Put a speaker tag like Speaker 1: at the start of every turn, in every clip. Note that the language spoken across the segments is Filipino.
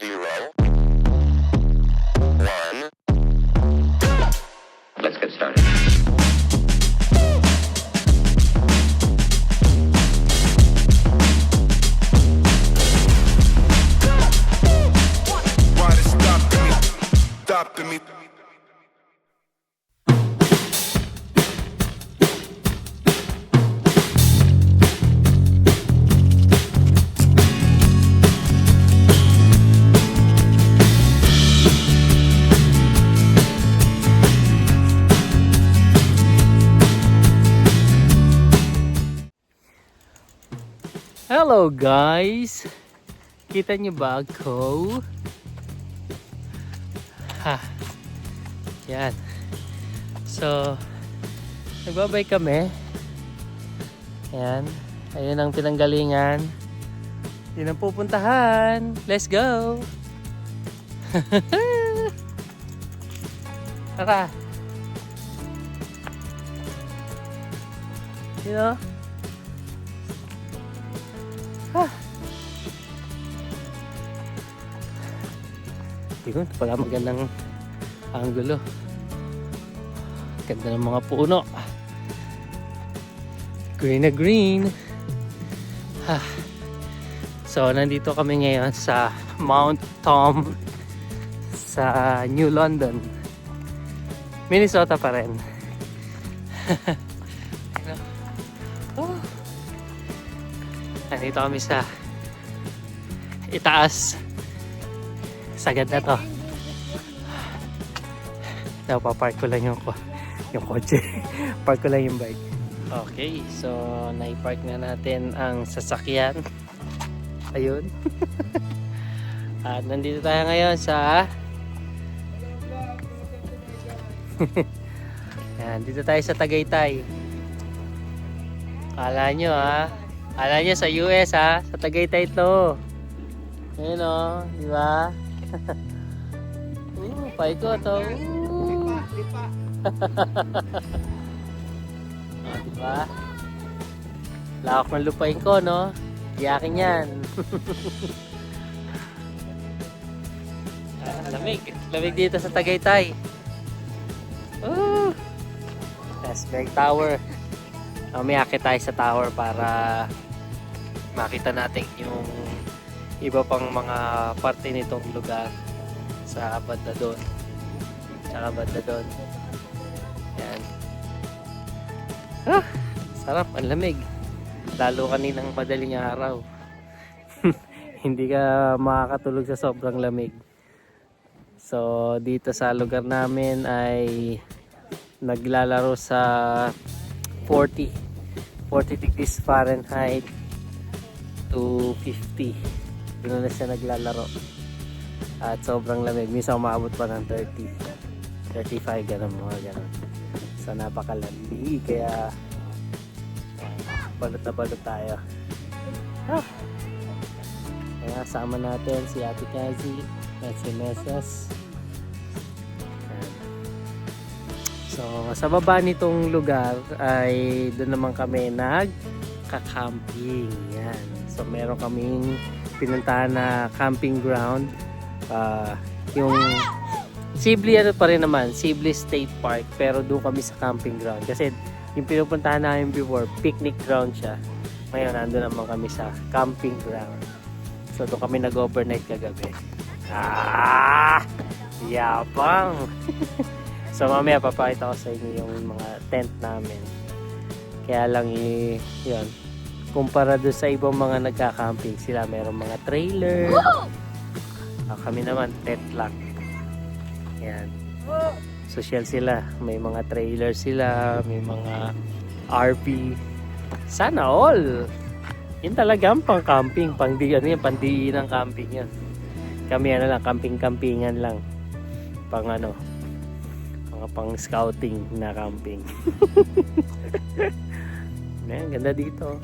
Speaker 1: 0, 1. Let's get started.
Speaker 2: Why they stopping me? Stopping me.
Speaker 3: Hello guys! Kita niyo ba ako? Ha! Yan. So, nagbabay kami. Yan. Ayun ang pinanggalingan. Yun ang pupuntahan. Let's go! Tara! You know? Yun, pala magandang angulo. Ganda ng mga puno. Green na green. So, nandito kami ngayon sa Mount Tom sa New London, Minnesota pa rin. Nandito kami sa itaas. Sagad na to. Napapark ko lang yung kotse. Park ko lang yung bike. Okay, so naipark na natin ang sasakyan. Ayun. At nandito tayo ngayon sa yan, dito tayo sa Tagaytay. Kala nyo sa US sa Tagaytay to. Ayun o, di ba? Paikot to.
Speaker 2: Lipa.
Speaker 3: Diba? Lawak ng lupain ko, no? Iyakin yan. Lamig. Lamig dito sa Tagaytay. Asberg Tower. Umiakit tayo sa tower para makita natin yung iba pang mga parte nitong lugar sa banda doon. Tsaka banda doon. Yan. Sarap, ang lamig. Lalo kaninang madaling araw. Hindi ka makakatulog sa sobrang lamig. So, dito sa lugar namin ay naglalaro sa 40 degrees Fahrenheit to 50. Doon na siya naglalaro. At sobrang lamig. Minsan umabot pa ng 30. 35, ganun mga ganun. So napakalamig. Kaya balot na balot tayo. Kaya sama natin si Ate Kazi at si Mesas. So sa baba nitong lugar ay doon naman kami nagka-camping. Yan. So meron kaming pinuntahan na camping ground. Yung Sibley pa rin naman, Sibley State Park, pero doon kami sa camping ground kasi yung pinupuntahan namin before, picnic ground siya. Ngayon nandun naman kami sa camping ground. So doon kami nag-overnight kagabi. Yabang. So mamaya papakita ko sa inyo yung mga tent namin. Kaya lang yun, kumpara doon sa ibang mga nagka-camping, sila mayroong mga trailer. Kami naman tent lang. Yan. Social sila, may mga trailer sila, may mga RV. Sana all. Yun talaga ang pang-camping, pandiin ng camping yan. Kami lang, camping-campingan lang. Mga pang-scouting na camping. Ayan, ganda dito.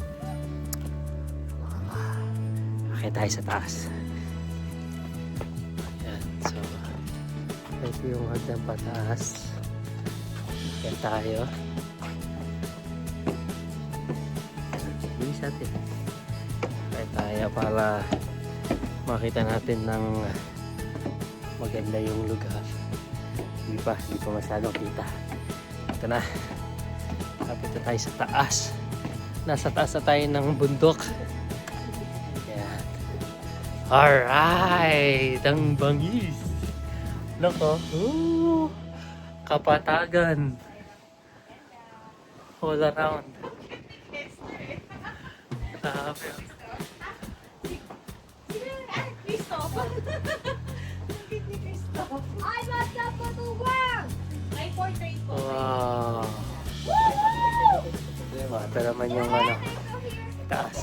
Speaker 3: Okay, tayo sa taas. Ayan, so ito yung hagdan pataas. Ayan tayo. Bilis natin. Ayan tayo para makita natin ng maganda yung lugar. Hindi pa masyadong kita. Ito na. Kapit na tayo sa taas. Nasa taas na tayo ng bundok. Ayan. Alright! Ang bangis! Loko. Kapatagan. All around. Grabe.
Speaker 1: I must up for the world! My portrait po.
Speaker 3: Wow. Ito naman yung taas.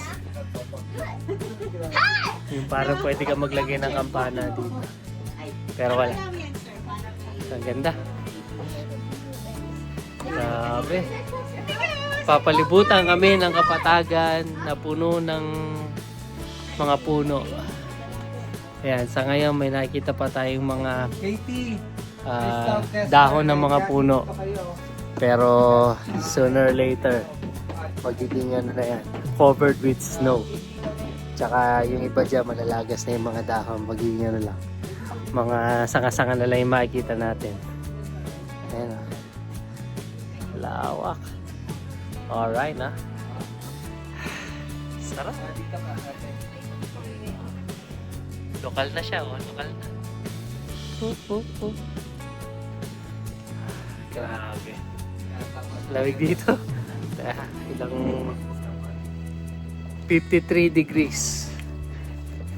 Speaker 3: Yung parang pwede ka maglagay ng kampana dito. Pero wala. Ang ganda. Grabe. Papalibutan kami ng kapatagan na puno ng mga puno. Ayan, sa ngayon may nakikita pa tayong mga dahon ng mga puno. Pero sooner or later, magiging ano na yan, covered with snow. Tsaka yung iba dyan, malalagas na yung mga dahon, magiging ano lang. Mga sanga-sanga na lang yung makikita natin. Ayan o. Lawak. Alright na. Sarap. Lokal na siya, oh. Lokal na. Grabe. Lamig dito. Ilang 53 degrees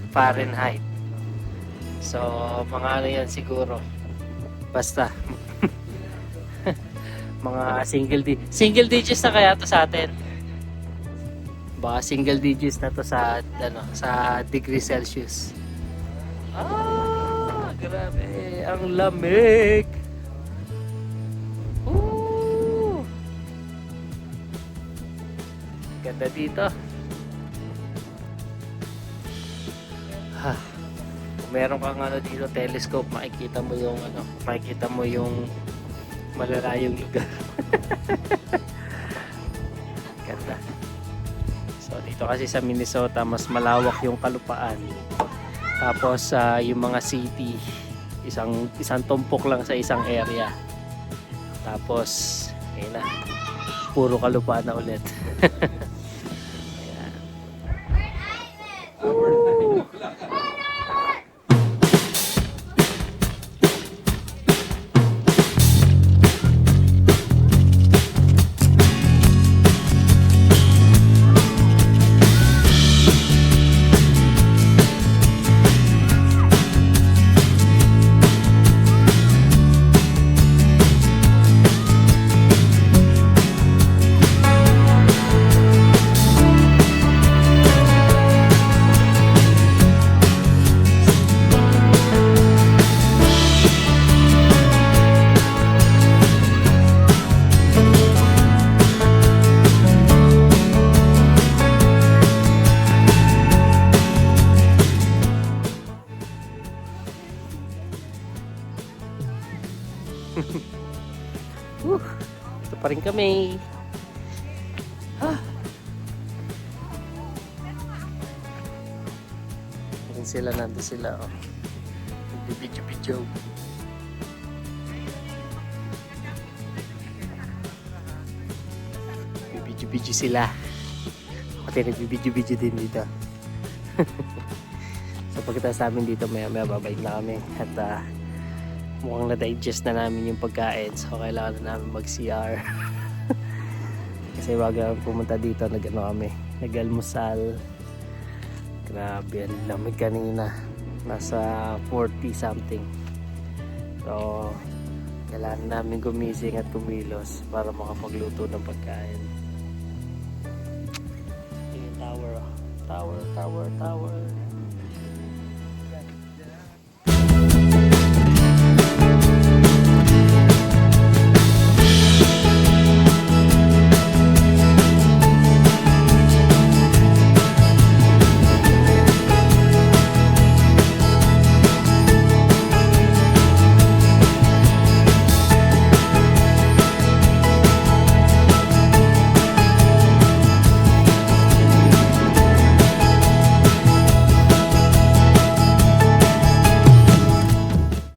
Speaker 3: Fahrenheit. So, mga ano yan siguro. Basta. Mga single digits na kaya to sa atin. Baka single digits na to sa sa degree Celsius. Ah, grabe. Ang lamig. Ganda dito. Kung meron kang dito telescope, makikita mo yung malalayong lugar. Ganda. So dito kasi sa Minnesota, mas malawak yung kalupaan. Tapos yung mga city, isang tumpok lang sa isang area. Tapos ayun na, puro kalupaan na ulit. Ayan. Ito pa rin kami. Nandun sila, oh. Video. Bibidyo sila. Ako din nagbibidyo din dito. So pagkatapos namin dito, maya babalik na kami. At mukhang na-digest na namin yung pagkain. So kailangan na namin mag-CR. Kasi bago pumunta dito, nag-almusal. Grabe, ang lamig kanina. Nasa 40 something. So kailangan namin gumising at kumilos para makapagluto ng pagkain. Yung tower.